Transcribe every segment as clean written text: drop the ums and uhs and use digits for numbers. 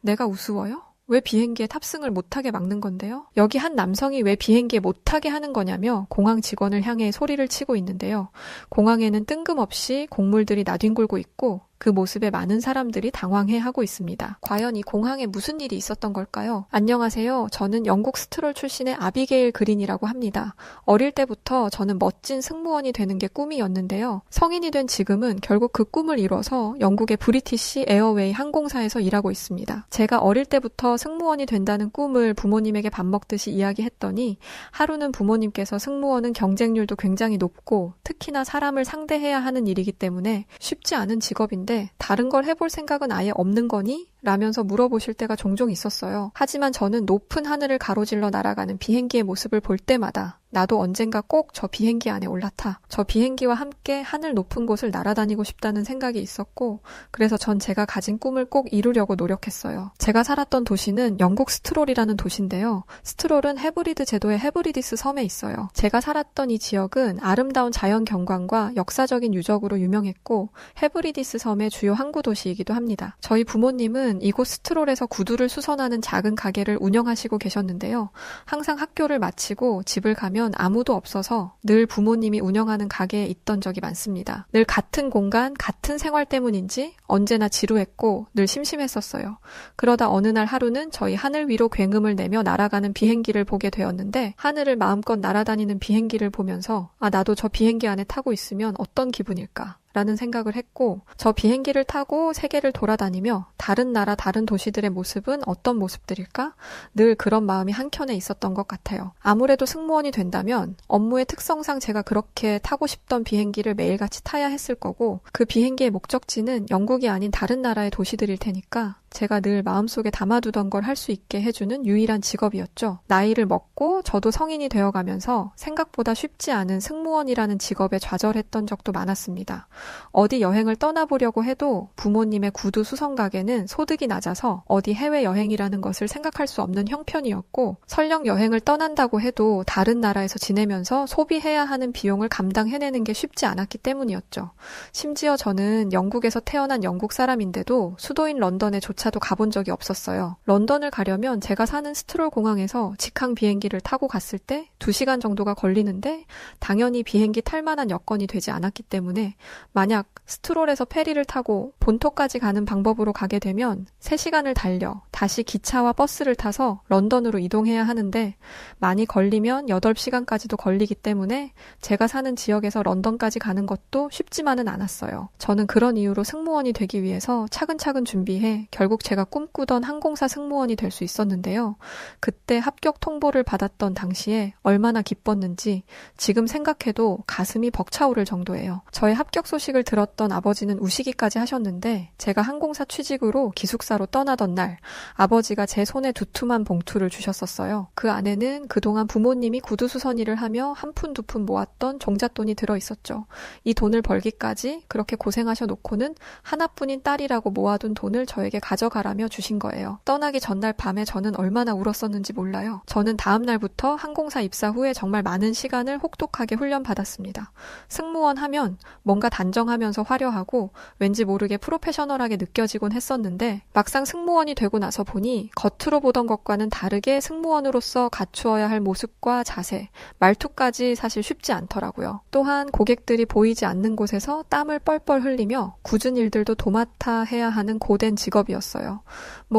내가 우스워요? 왜 비행기에 탑승을 못하게 막는 건데요? 여기 한 남성이 왜 비행기에 못타게 하는 거냐며 공항 직원을 향해 소리를 치고 있는데요. 공항에는 뜬금없이 공물들이 나뒹굴고 있고 그 모습에 많은 사람들이 당황해하고 있습니다. 과연 이 공항에 무슨 일이 있었던 걸까요? 안녕하세요. 저는 영국 스트롤 출신의 아비게일 그린이라고 합니다. 어릴 때부터 저는 멋진 승무원이 되는 게 꿈이었는데요. 성인이 된 지금은 결국 그 꿈을 이뤄서 영국의 브리티시 에어웨이 항공사에서 일하고 있습니다. 제가 어릴 때부터 승무원이 된다는 꿈을 부모님에게 밥 먹듯이 이야기했더니 하루는 부모님께서 승무원은 경쟁률도 굉장히 높고 특히나 사람을 상대해야 하는 일이기 때문에 쉽지 않은 직업인데 다른 걸 해볼 생각은 아예 없는 거니? 라면서 물어보실 때가 종종 있었어요. 하지만 저는 높은 하늘을 가로질러 날아가는 비행기의 모습을 볼 때마다 나도 언젠가 꼭 저 비행기 안에 올라타 저 비행기와 함께 하늘 높은 곳을 날아다니고 싶다는 생각이 있었고 그래서 전 제가 가진 꿈을 꼭 이루려고 노력했어요. 제가 살았던 도시는 영국 스트롤이라는 도시인데요. 스트롤은 헤브리드 제도의 헤브리디스 섬에 있어요. 제가 살았던 이 지역은 아름다운 자연 경관과 역사적인 유적으로 유명했고 헤브리디스 섬의 주요 항구 도시이기도 합니다. 저희 부모님은 이곳 스트롤에서 구두를 수선하는 작은 가게를 운영하시고 계셨는데요. 항상 학교를 마치고 집을 가면 아무도 없어서 늘 부모님이 운영하는 가게에 있던 적이 많습니다. 늘 같은 공간, 같은 생활 때문인지 언제나 지루했고 늘 심심했었어요. 그러다 어느 날 하루는 저희 하늘 위로 굉음을 내며 날아가는 비행기를 보게 되었는데 하늘을 마음껏 날아다니는 비행기를 보면서 나도 저 비행기 안에 타고 있으면 어떤 기분일까? 라는 생각을 했고 저 비행기를 타고 세계를 돌아다니며 다른 나라 다른 도시들의 모습은 어떤 모습들일까? 늘 그런 마음이 한켠에 있었던 것 같아요. 아무래도 승무원이 된다면 업무의 특성상 제가 그렇게 타고 싶던 비행기를 매일같이 타야 했을 거고 그 비행기의 목적지는 영국이 아닌 다른 나라의 도시들일 테니까 제가 늘 마음속에 담아두던 걸 할 수 있게 해주는 유일한 직업이었죠. 나이를 먹고 저도 성인이 되어가면서 생각보다 쉽지 않은 승무원이라는 직업에 좌절했던 적도 많았습니다. 어디 여행을 떠나보려고 해도 부모님의 구두 수선 가게는 소득이 낮아서 어디 해외여행이라는 것을 생각할 수 없는 형편이었고 설령 여행을 떠난다고 해도 다른 나라에서 지내면서 소비해야 하는 비용을 감당해내는 게 쉽지 않았기 때문이었죠. 심지어 저는 영국에서 태어난 영국 사람인데도 수도인 런던에 조차도 가본 적이 없었어요. 런던을 가려면 제가 사는 스트롤 공항에서 직항 비행기를 타고 갔을 때 2시간 정도가 걸리는데 당연히 비행기 탈 만한 여건이 되지 않았기 때문에 만약 스트롤에서 페리를 타고 본토까지 가는 방법으로 가게 되면 3시간을 달려 다시 기차와 버스를 타서 런던으로 이동해야 하는데 많이 걸리면 8시간까지도 걸리기 때문에 제가 사는 지역에서 런던까지 가는 것도 쉽지만은 않았어요. 저는 그런 이유로 승무원이 되기 위해서 차근차근 준비해 결국 제가 꿈꾸던 항공사 승무원이 될 수 있었는데요. 그때 합격 통보를 받았던 당시에 얼마나 기뻤는지 지금 생각해도 가슴이 벅차오를 정도예요. 저의 합격 소식을 들었던 아버지는 우시기까지 하셨는데 제가 항공사 취직으로 기숙사로 떠나던 날 아버지가 제 손에 두툼한 봉투를 주셨었어요. 그 안에는 그동안 부모님이 구두수선일을 하며 한 푼 두 푼 모았던 종잣돈이 들어있었죠. 이 돈을 벌기까지 그렇게 고생하셔 놓고는 하나뿐인 딸이라고 모아둔 돈을 저에게 가져가라며 주신 거예요. 떠나기 전날 밤에 저는 얼마나 울었었는지 몰라요. 저는 다음 날부터 항공사 입사 후에 정말 많은 시간을 혹독하게 훈련받았습니다. 승무원 하면 뭔가 단정하면서 화려하고 왠지 모르게 프로페셔널하게 느껴지곤 했었는데 막상 승무원이 되고 나서 보니 겉으로 보던 것과는 다르게 승무원으로서 갖추어야 할 모습과 자세, 말투까지 사실 쉽지 않더라고요. 또한 고객들이 보이지 않는 곳에서 땀을 뻘뻘 흘리며 굳은 일들도 도맡아 해야 하는 고된 직업이었어요.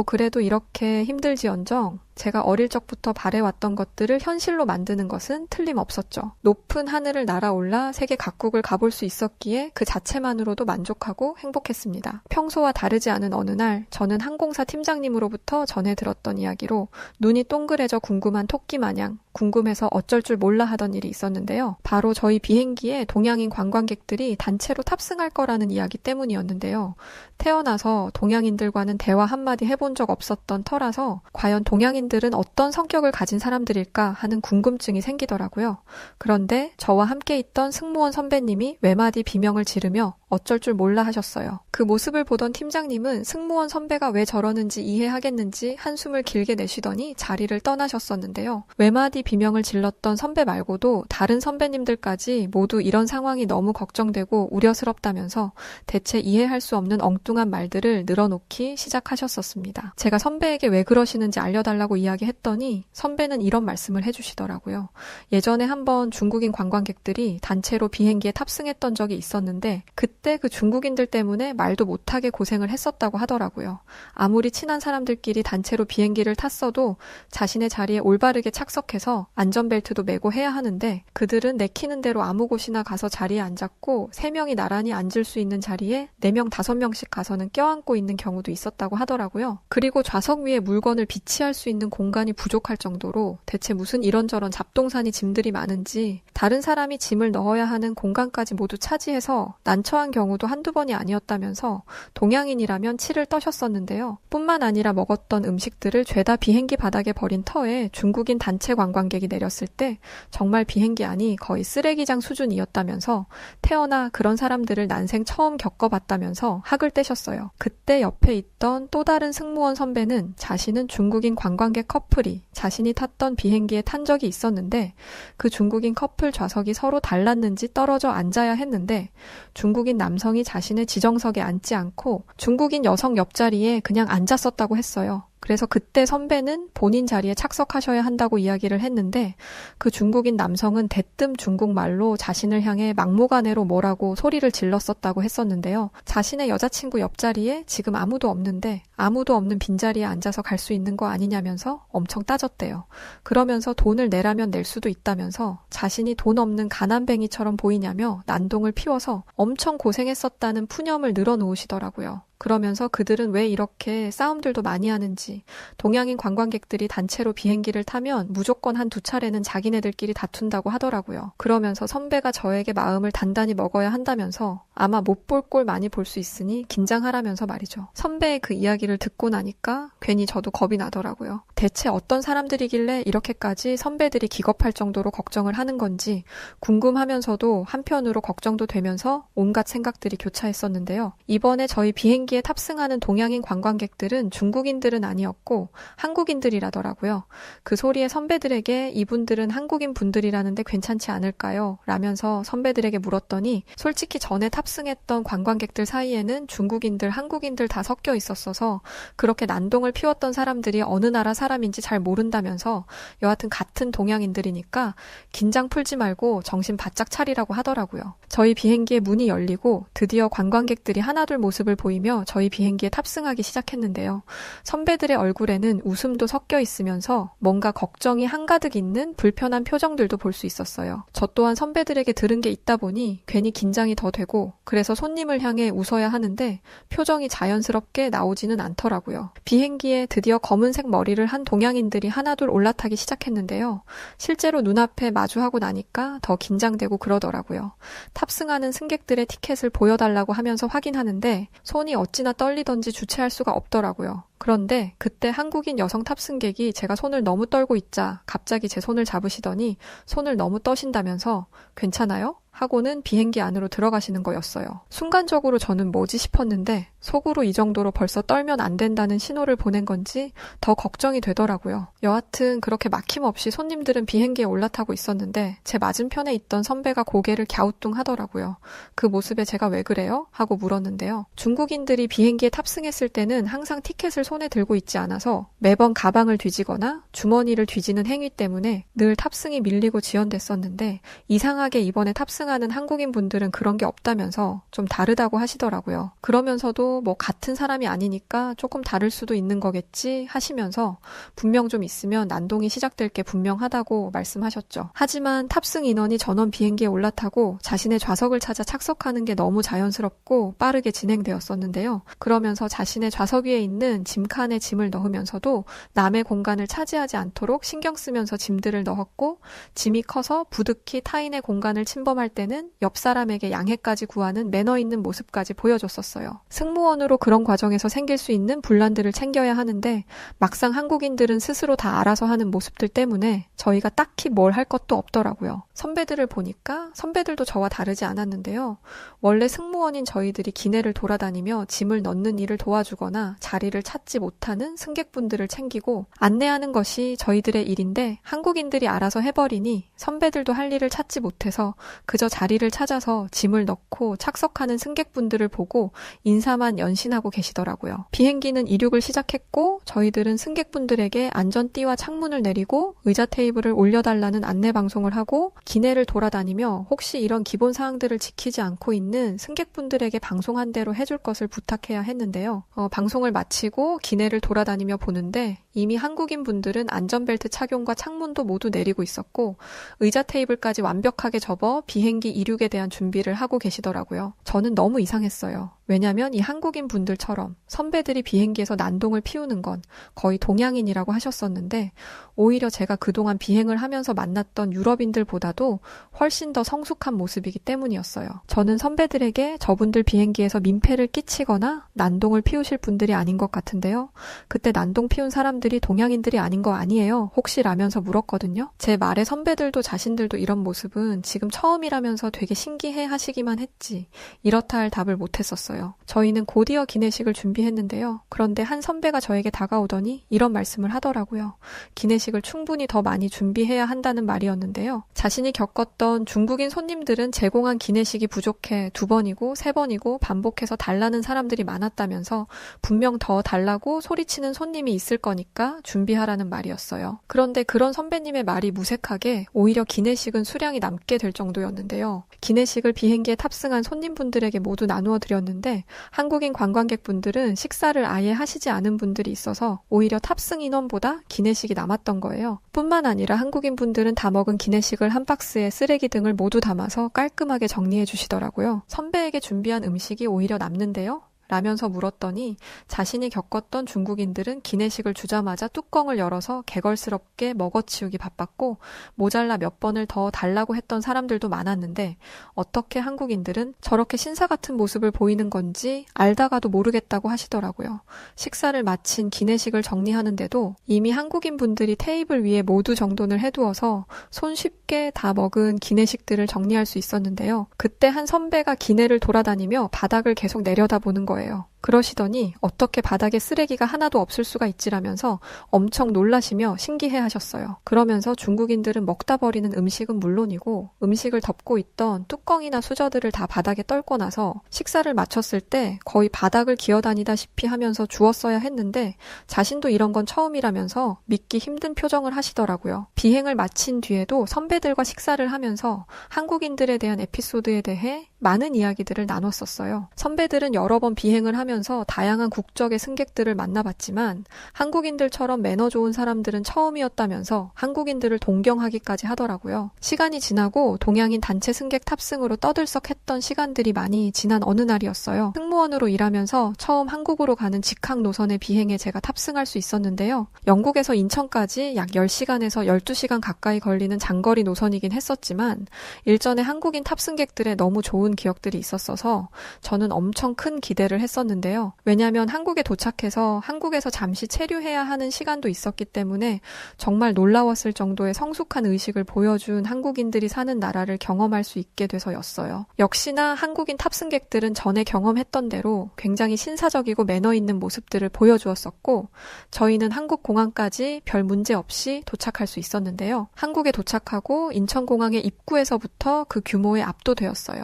그래도 이렇게 힘들지언정 제가 어릴 적부터 바래왔던 것들을 현실로 만드는 것은 틀림없었죠. 높은 하늘을 날아올라 세계 각국을 가볼 수 있었기에 그 자체만으로도 만족하고 행복했습니다. 평소와 다르지 않은 어느 날 저는 항공사 팀장님으로부터 전해 들었던 이야기로 눈이 동그래져 궁금한 토끼 마냥 궁금해서 어쩔 줄 몰라 하던 일이 있었는데요. 바로 저희 비행기에 동양인 관광객들이 단체로 탑승할 거라는 이야기 때문이었는데요. 태어나서 동양인들과는 대화 한마디 해본 적 없었던 터라서 과연 동양인들은 어떤 성격을 가진 사람들일까 하는 궁금증이 생기더라고요. 그런데 저와 함께 있던 승무원 선배님이 외마디 비명을 지르며 어쩔 줄 몰라 하셨어요. 그 모습을 보던 팀장님은 승무원 선배가 왜 저러는지 이해하겠는지 한숨을 길게 내쉬더니 자리를 떠나셨었는데요. 외마디 비명을 질렀던 선배 말고도 다른 선배님들까지 모두 이런 상황이 너무 걱정되고 우려스럽다면서 대체 이해할 수 없는 엉뚱한 말들을 늘어놓기 시작하셨었습니다. 제가 선배에게 왜 그러시는지 알려달라고 이야기했더니 선배는 이런 말씀을 해주시더라고요. 예전에 한번 중국인 관광객들이 단체로 비행기에 탑승했던 적이 있었는데 그때 그 중국인들 때문에 말도 못하게 고생을 했었다고 하더라고요. 아무리 친한 사람들끼리 단체로 비행기를 탔어도 자신의 자리에 올바르게 착석해서 안전벨트도 매고 해야 하는데 그들은 내키는 대로 아무 곳이나 가서 자리에 앉았고 3명이 나란히 앉을 수 있는 자리에 4명, 5명씩 가서는 껴안고 있는 경우도 있었다고 하더라고요. 그리고 좌석 위에 물건을 비치할 수 있는 공간이 부족할 정도로 대체 무슨 이런저런 잡동사니 짐들이 많은지 다른 사람이 짐을 넣어야 하는 공간까지 모두 차지해서 난처한 경우도 한두 번이 아니었다면서 동양인이라면 치를 떠셨었는데요. 뿐만 아니라 먹었던 음식들을 죄다 비행기 바닥에 버린 터에 중국인 단체 관광객이 내렸을 때 정말 비행기 안이 거의 쓰레기장 수준이었다면서 태어나 그런 사람들을 난생 처음 겪어봤다면서 학을 떼셨어요. 그때 옆에 있던 또 다른 승무원 선배는 자신은 중국인 관광객 커플이 자신이 탔던 비행기에 탄 적이 있었는데 그 중국인 커플 좌석이 서로 달랐는지 떨어져 앉아야 했는데 중국인 남성이 자신의 지정석에 앉지 않고 중국인 여성 옆자리에 그냥 앉았었다고 했어요. 그래서 그때 선배는 본인 자리에 착석하셔야 한다고 이야기를 했는데 그 중국인 남성은 대뜸 중국말로 자신을 향해 막무가내로 뭐라고 소리를 질렀었다고 했었는데요. 자신의 여자친구 옆자리에 지금 아무도 없는데 아무도 없는 빈자리에 앉아서 갈 수 있는 거 아니냐면서 엄청 따졌대요. 그러면서 돈을 내라면 낼 수도 있다면서 자신이 돈 없는 가난뱅이처럼 보이냐며 난동을 피워서 엄청 고생했었다는 푸념을 늘어놓으시더라고요. 그러면서 그들은 왜 이렇게 싸움들도 많이 하는지 동양인 관광객들이 단체로 비행기를 타면 무조건 한두 차례는 자기네들끼리 다툰다고 하더라고요. 그러면서 선배가 저에게 마음을 단단히 먹어야 한다면서 아마 못 볼 꼴 많이 볼 수 있으니 긴장하라면서 말이죠. 선배의 그 이야기를 듣고 나니까 괜히 저도 겁이 나더라고요. 대체 어떤 사람들이길래 이렇게까지 선배들이 기겁할 정도로 걱정을 하는 건지 궁금하면서도 한편으로 걱정도 되면서 온갖 생각들이 교차했었는데요. 이번에 저희 비행기에 탑승하는 동양인 관광객들은 중국인들은 아니었고 한국인들이라더라고요. 그 소리에 선배들에게 이분들은 한국인 분들이라는데 괜찮지 않을까요? 라면서 선배들에게 물었더니 솔직히 전에 탑승했던 관광객들 사이에는 중국인들, 한국인들 다 섞여 있었어서 그렇게 난동을 피웠던 사람들이 어느 나라 사람인지 잘 모른다면서 여하튼 같은 동양인들이니까 긴장 풀지 말고 정신 바짝 차리라고 하더라고요. 저희 비행기의 문이 열리고 드디어 관광객들이 하나둘 모습을 보이며 저희 비행기에 탑승하기 시작했는데요. 선배들의 얼굴에는 웃음도 섞여 있으면서 뭔가 걱정이 한가득 있는 불편한 표정들도 볼 수 있었어요. 저 또한 선배들에게 들은 게 있다 보니 괜히 긴장이 더 되고 그래서 손님을 향해 웃어야 하는데 표정이 자연스럽게 나오지는 않더라고요. 비행기에 드디어 검은색 머리를 한 동양인들이 하나둘 올라타기 시작했는데요. 실제로 눈앞에 마주하고 나니까 더 긴장되고 그러더라고요. 탑승하는 승객들의 티켓을 보여달라고 하면서 확인하는데 손이 어찌나 떨리던지 주체할 수가 없더라고요. 그런데 그때 한국인 여성 탑승객이 제가 손을 너무 떨고 있자 갑자기 제 손을 잡으시더니 손을 너무 떠신다면서 괜찮아요? 하고는 비행기 안으로 들어가시는 거였어요. 순간적으로 저는 뭐지 싶었는데 속으로 이 정도로 벌써 떨면 안 된다는 신호를 보낸 건지 더 걱정이 되더라고요. 여하튼 그렇게 막힘없이 손님들은 비행기에 올라타고 있었는데 제 맞은편에 있던 선배가 고개를 갸우뚱하더라고요. 그 모습에 제가 왜 그래요? 하고 물었는데요. 중국인들이 비행기에 탑승했을 때는 항상 티켓을 손에 들고 있지 않아서 매번 가방을 뒤지거나 주머니를 뒤지는 행위 때문에 늘 탑승이 밀리고 지연됐었는데 이상하게 이번에 탑승하는 한국인 분들은 그런 게 없다면서 좀 다르다고 하시더라고요. 그러면서도 뭐 같은 사람이 아니니까 조금 다를 수도 있는 거겠지 하시면서 분명 좀 있으면 난동이 시작될 게 분명하다고 말씀하셨죠. 하지만 탑승 인원이 전원 비행기에 올라타고 자신의 좌석을 찾아 착석하는 게 너무 자연스럽고 빠르게 진행되었었는데요. 그러면서 자신의 좌석 위에 있는 짐칸에 짐을 넣으면서도 남의 공간을 차지하지 않도록 신경 쓰면서 짐들을 넣었고 짐이 커서 부득이 타인의 공간을 침범할 때는 옆 사람에게 양해까지 구하는 매너 있는 모습까지 보여줬었어요. 승무원으로 그런 과정에서 생길 수 있는 분란들을 챙겨야 하는데 막상 한국인들은 스스로 다 알아서 하는 모습들 때문에 저희가 딱히 뭘 할 것도 없더라고요. 선배들을 보니까 선배들도 저와 다르지 않았는데요. 원래 승무원인 저희들이 기내를 돌아다니며 짐을 넣는 일을 도와주거나 자리를 찾지 못하는 승객분들을 챙기고 안내하는 것이 저희들의 일인데 한국인들이 알아서 해버리니 선배들도 할 일을 찾지 못해서 그저 자리를 찾아서 짐을 넣고 착석하는 승객분들을 보고 인사만 연신하고 계시더라고요. 비행기는 이륙을 시작했고 저희들은 승객분들에게 안전띠와 창문을 내리고 의자 테이블을 올려달라는 안내 방송을 하고 기내를 돌아다니며 혹시 이런 기본 사항들을 지키지 않고 있는 승객분들에게 방송한 대로 해줄 것을 부탁해야 했는데요. 방송을 마치고 기내를 돌아다니며 보는데 이미 한국인 분들은 안전벨트 착용과 창문도 모두 내리고 있었고 의자 테이블까지 완벽하게 접어 비행기 이륙에 대한 준비를 하고 계시더라고요. 저는 너무 이상했어요. 왜냐면 이 한국인 분들처럼 선배들이 비행기에서 난동을 피우는 건 거의 동양인이라고 하셨었는데 오히려 제가 그동안 비행을 하면서 만났던 유럽인들보다도 훨씬 더 성숙한 모습이기 때문이었어요. 저는 선배들에게 저분들 비행기에서 민폐를 끼치거나 난동을 피우실 분들이 아닌 것 같은데요. 그때 난동 피운 사람들이 동양인들이 아닌 거 아니에요? 혹시 라면서 물었거든요. 제 말에 선배들도 자신들도 이런 모습은 지금 처음이라면서 되게 신기해 하시기만 했지 이렇다 할 답을 못했었어요. 저희는 곧이어 기내식을 준비했는데요. 그런데 한 선배가 저에게 다가오더니 이런 말씀을 하더라고요. 기내식을 충분히 더 많이 준비해야 한다는 말이었는데요. 자신이 겪었던 중국인 손님들은 제공한 기내식이 부족해 2번이고 3번이고 반복해서 달라는 사람들이 많았다면서 분명 더 달라고 소리치는 손님이 있을 거니까 준비하라는 말이었어요. 그런데 그런 선배님의 말이 무색하게 오히려 기내식은 수량이 남게 될 정도였는데요. 기내식을 비행기에 탑승한 손님분들에게 모두 나누어 드렸는데 한국인 관광객분들은 식사를 아예 하시지 않은 분들이 있어서 오히려 탑승 인원보다 기내식이 남았던 거예요. 뿐만 아니라 한국인 분들은 다 먹은 기내식을 한 박스에 쓰레기 등을 모두 담아서 깔끔하게 정리해 주시더라고요. 선배에게 준비한 음식이 오히려 남는데요. 라면서 물었더니 자신이 겪었던 중국인들은 기내식을 주자마자 뚜껑을 열어서 개걸스럽게 먹어치우기 바빴고 모자라 몇 번을 더 달라고 했던 사람들도 많았는데 어떻게 한국인들은 저렇게 신사 같은 모습을 보이는 건지 알다가도 모르겠다고 하시더라고요. 식사를 마친 기내식을 정리하는데도 이미 한국인 분들이 테이블 위에 모두 정돈을 해두어서 손쉽게 다 먹은 기내식들을 정리할 수 있었는데요. 그때 한 선배가 기내를 돌아다니며 바닥을 계속 내려다보는 거예요. 그러시더니 어떻게 바닥에 쓰레기가 하나도 없을 수가 있지라면서 엄청 놀라시며 신기해 하셨어요. 그러면서 중국인들은 먹다 버리는 음식은 물론이고 음식을 덮고 있던 뚜껑이나 수저들을 다 바닥에 떨고 나서 식사를 마쳤을 때 거의 바닥을 기어다니다시피 하면서 주웠어야 했는데 자신도 이런 건 처음이라면서 믿기 힘든 표정을 하시더라고요. 비행을 마친 뒤에도 선배들과 식사를 하면서 한국인들에 대한 에피소드에 대해 많은 이야기들을 나눴었어요. 선배들은 여러 번 비행을 하면서 다양한 국적의 승객들을 만나봤지만 한국인들처럼 매너 좋은 사람들은 처음이었다면서 한국인들을 동경하기까지 하더라고요. 시간이 지나고 동양인 단체 승객 탑승으로 떠들썩했던 시간들이 많이 지난 어느 날이었어요. 승무원으로 일하면서 처음 한국으로 가는 직항 노선의 비행에 제가 탑승할 수 있었는데요. 영국에서 인천까지 약 10시간에서 12시간 가까이 걸리는 장거리 노선이긴 했었지만 일전에 한국인 탑승객들의 너무 좋은 기억들이 있었어서 저는 엄청 큰 기대를 했었는데요. 왜냐하면 한국에 도착해서 한국에서 잠시 체류해야 하는 시간도 있었기 때문에 정말 놀라웠을 정도의 성숙한 의식을 보여준 한국인들이 사는 나라를 경험할 수 있게 돼서였어요. 역시나 한국인 탑승객들은 전에 경험했던 대로 굉장히 신사적이고 매너 있는 모습들을 보여주었었고 저희는 한국 공항까지 별 문제 없이 도착할 수 있었는데요. 한국에 도착하고 인천공항의 입구에서부터 그 규모에 압도되었어요.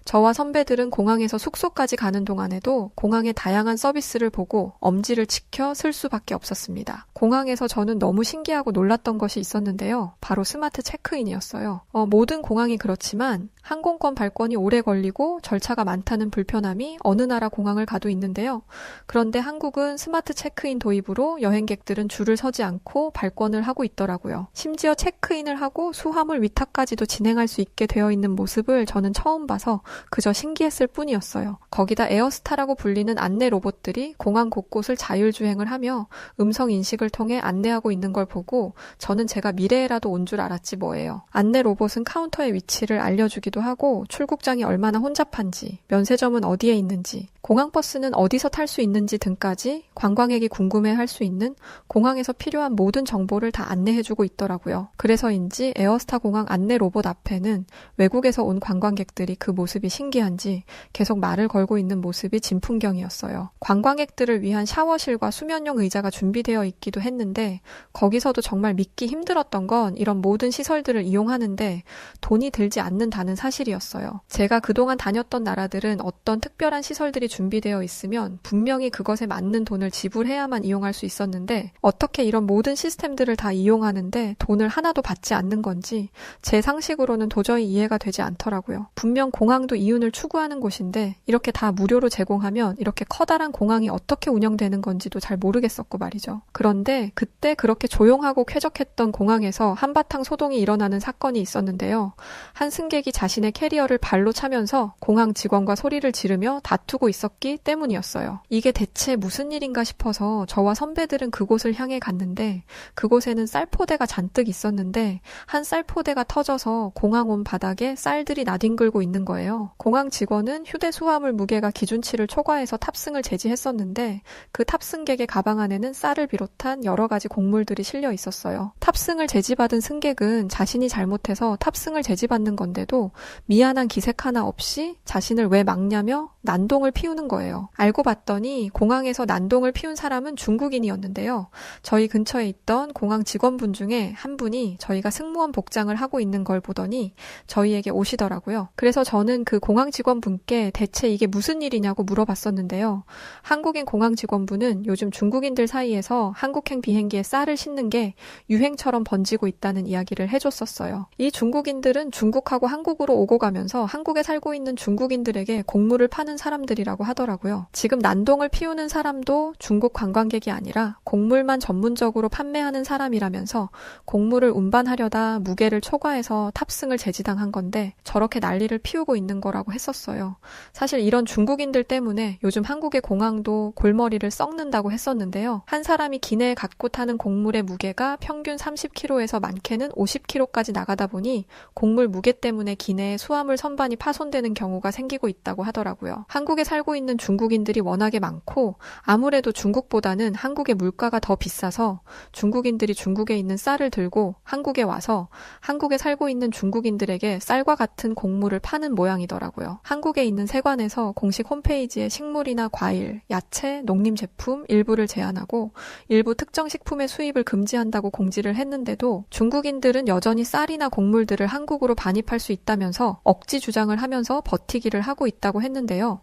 저와 선배들은 공항에서 숙소까지 가는 동안에도 공항의 다양한 서비스를 보고 엄지를 치켜 쓸 수밖에 없었습니다. 공항에서 저는 너무 신기하고 놀랐던 것이 있었는데요. 바로 스마트 체크인이었어요. 모든 공항이 그렇지만 항공권 발권이 오래 걸리고 절차가 많다는 불편함이 어느 나라 공항을 가도 있는데요. 그런데 한국은 스마트 체크인 도입으로 여행객들은 줄을 서지 않고 발권을 하고 있더라고요. 심지어 체크인을 하고 수화물 위탁까지도 진행할 수 있게 되어 있는 모습을 저는 처음 봐서 그저 신기했을 뿐이었어요. 거기다 에어스타라고 불리는 많은 안내 로봇들이 공항 곳곳을 자율주행을 하며 음성 인식을 통해 안내하고 있는 걸 보고 저는 제가 미래에라도 온 줄 알았지 뭐예요. 안내 로봇은 카운터의 위치를 알려주기도 하고 출국장이 얼마나 혼잡한지, 면세점은 어디에 있는지, 공항버스는 어디서 탈 수 있는지 등까지 관광객이 궁금해할 수 있는 공항에서 필요한 모든 정보를 다 안내해주고 있더라고요. 그래서인지 에어스타 공항 안내 로봇 앞에는 외국에서 온 관광객들이 그 모습이 신기한지 계속 말을 걸고 있는 모습이 진풍경이었어요. 관광객들을 위한 샤워실과 수면용 의자가 준비되어 있기도 했는데 거기서도 정말 믿기 힘들었던 건 이런 모든 시설들을 이용하는데 돈이 들지 않는다는 사실이었어요. 제가 그동안 다녔던 나라들은 어떤 특별한 시설들이 준비되어 있으면 분명히 그것에 맞는 돈을 지불해야만 이용할 수 있었는데 어떻게 이런 모든 시스템들을 다 이용하는데 돈을 하나도 받지 않는 건지 제 상식으로는 도저히 이해가 되지 않더라고요. 분명 공항도 이윤을 추구하는 곳인데 이렇게 다 무료로 제공하면 이렇게 커다란 공항이 어떻게 운영되는 건지도 잘 모르겠었고 말이죠. 그런데 그때 그렇게 조용하고 쾌적했던 공항에서 한바탕 소동이 일어나는 사건이 있었는데요. 한 승객이 자신의 캐리어를 발로 차면서 공항 직원과 소리를 지르며 다투고 있었기 때문이었어요. 이게 대체 무슨 일인가 싶어서 저와 선배들은 그곳을 향해 갔는데 그곳에는 쌀포대가 잔뜩 있었는데 한 쌀포대가 터져서 공항 온 바닥에 쌀들이 나뒹굴고 있는 거예요. 공항 직원은 휴대 수화물 무게가 기준치를 초과해서 탑승을 제지했었는데 그 탑승객의 가방 안에는 쌀을 비롯한 여러 가지 곡물들이 실려 있었어요. 탑승을 제지받은 승객은 자신이 잘못해서 탑승을 제지받는 건데도 미안한 기색 하나 없이 자신을 왜 막냐며 난동을 피우는 거예요. 알고 봤더니 공항에서 난동을 피운 사람은 중국인이었는데요. 저희 근처에 있던 공항 직원분 중에 한 분이 저희가 승무원 복장을 하고 있는 걸 보더니 저희에게 오시더라고요. 그래서 저는 그 공항 직원분께 대체 이게 무슨 일이냐고 물어봤었는데요. 한국인 공항 직원분은 요즘 중국인들 사이에서 한국행 비행기에 쌀을 싣는 게 유행처럼 번지고 있다는 이야기를 해줬었어요. 이 중국인들은 중국하고 한국으로 오고 가면서 한국에 살고 있는 중국인들에게 곡물을 파는 사람들이라고 하더라고요. 지금 난동을 피우는 사람도 중국 관광객이 아니라 곡물만 전문적으로 판매하는 사람이라면서 곡물을 운반하려다 무게를 초과해서 탑승을 제지당한 건데 저렇게 난리를 피우고 있는 거라고 했었어요. 사실 이런 중국인들 때문에 요즘 한국의 공항도 골머리를 썩는다고 했었는데요. 한 사람이 기내에 갖고 타는 곡물의 무게가 평균 30kg에서 많게는 50kg까지 나가다 보니 곡물 무게 때문에 기내에 수화물 선반이 파손되는 경우가 생기고 있다고 하더라고요. 한국에 살고 있는 중국인들이 워낙에 많고 아무래도 중국보다는 한국의 물가가 더 비싸서 중국인들이 중국에 있는 쌀을 들고 한국에 와서 한국에 살고 있는 중국인들에게 쌀과 같은 곡물을 파는 모양이더라고요. 한국에 있는 세관에서 공식 홈페이지에 식물이나 과일, 야채, 농림 제품 일부를 제한하고 일부 특정 식품의 수입을 금지한다고 공지를 했는데도 중국인들은 여전히 쌀이나 곡물들을 한국으로 반입할 수 있다면서 억지 주장을 하면서 버티기를 하고 있다고 했는데요.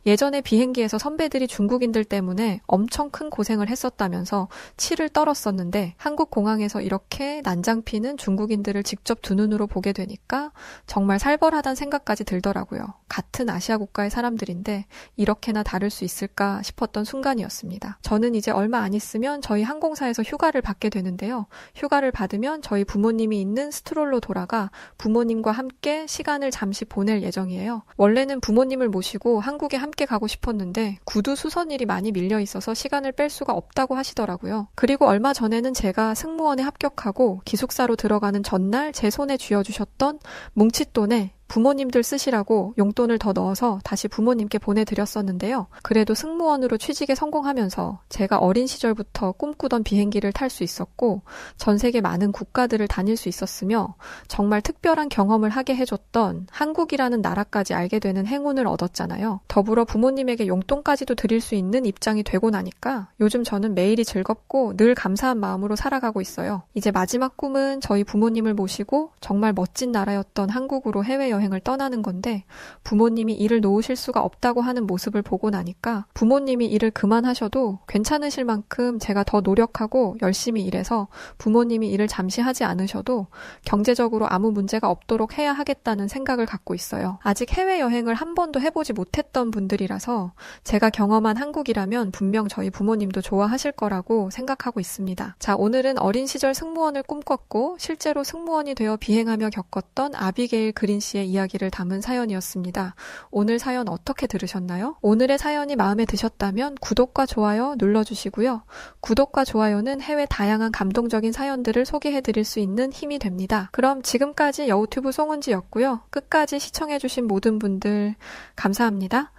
예전에 비행기에서 선배들이 중국인들 때문에 엄청 큰 고생을 했었다면서 치를 떨었었는데 한국 공항에서 이렇게 난장피는 중국인들을 직접 두 눈으로 보게 되니까 정말 살벌하다는 생각까지 들더라고요. 같은 아시아 국가의 사람들인데 이렇게나 다를 수 있을까 싶었던 순간이었습니다. 저는 이제 얼마 안 있으면 저희 항공사에서 휴가를 받게 되는데요. 휴가를 받으면 저희 부모님이 있는 스트롤로 돌아가 부모님과 함께 시간을 잠시 보낼 예정이에요. 원래는 부모님을 모시고 한국에 함께 가고 싶었는데 구두 수선일이 많이 밀려 있어서 시간을 뺄 수가 없다고 하시더라고요. 그리고 얼마 전에는 제가 승무원에 합격하고 기숙사로 들어가는 전날 제 손에 쥐어주셨던 뭉칫돈에 부모님들 쓰시라고 용돈을 더 넣어서 다시 부모님께 보내드렸었는데요. 그래도 승무원으로 취직에 성공하면서 제가 어린 시절부터 꿈꾸던 비행기를 탈 수 있었고 전 세계 많은 국가들을 다닐 수 있었으며 정말 특별한 경험을 하게 해줬던 한국이라는 나라까지 알게 되는 행운을 얻었잖아요. 더불어 부모님에게 용돈까지도 드릴 수 있는 입장이 되고 나니까 요즘 저는 매일이 즐겁고 늘 감사한 마음으로 살아가고 있어요. 이제 마지막 꿈은 저희 부모님을 모시고 정말 멋진 나라였던 한국으로 해외여행을 떠나는 건데 부모님이 일을 놓으실 수가 없다고 하는 모습을 보고 나니까 부모님이 일을 그만하셔도 괜찮으실 만큼 제가 더 노력하고 열심히 일해서 부모님이 일을 잠시 하지 않으셔도 경제적으로 아무 문제가 없도록 해야 하겠다는 생각을 갖고 있어요. 아직 해외여행을 한 번도 해보지 못했던 분들이라서 제가 경험한 한국이라면 분명 저희 부모님도 좋아하실 거라고 생각하고 있습니다. 자, 오늘은 어린 시절 승무원을 꿈꿨고 실제로 승무원이 되어 비행하며 겪었던 아비게일 그린 씨의 분의 이야기를 담은 사연이었습니다. 오늘 사연 어떻게 들으셨나요? 오늘의 사연이 마음에 드셨다면 구독과 좋아요 눌러주시고요. 구독과 좋아요는 해외 다양한 감동적인 사연들을 소개해드릴 수 있는 힘이 됩니다. 그럼 지금까지 여우튜브 송은지였고요. 끝까지 시청해주신 모든 분들 감사합니다.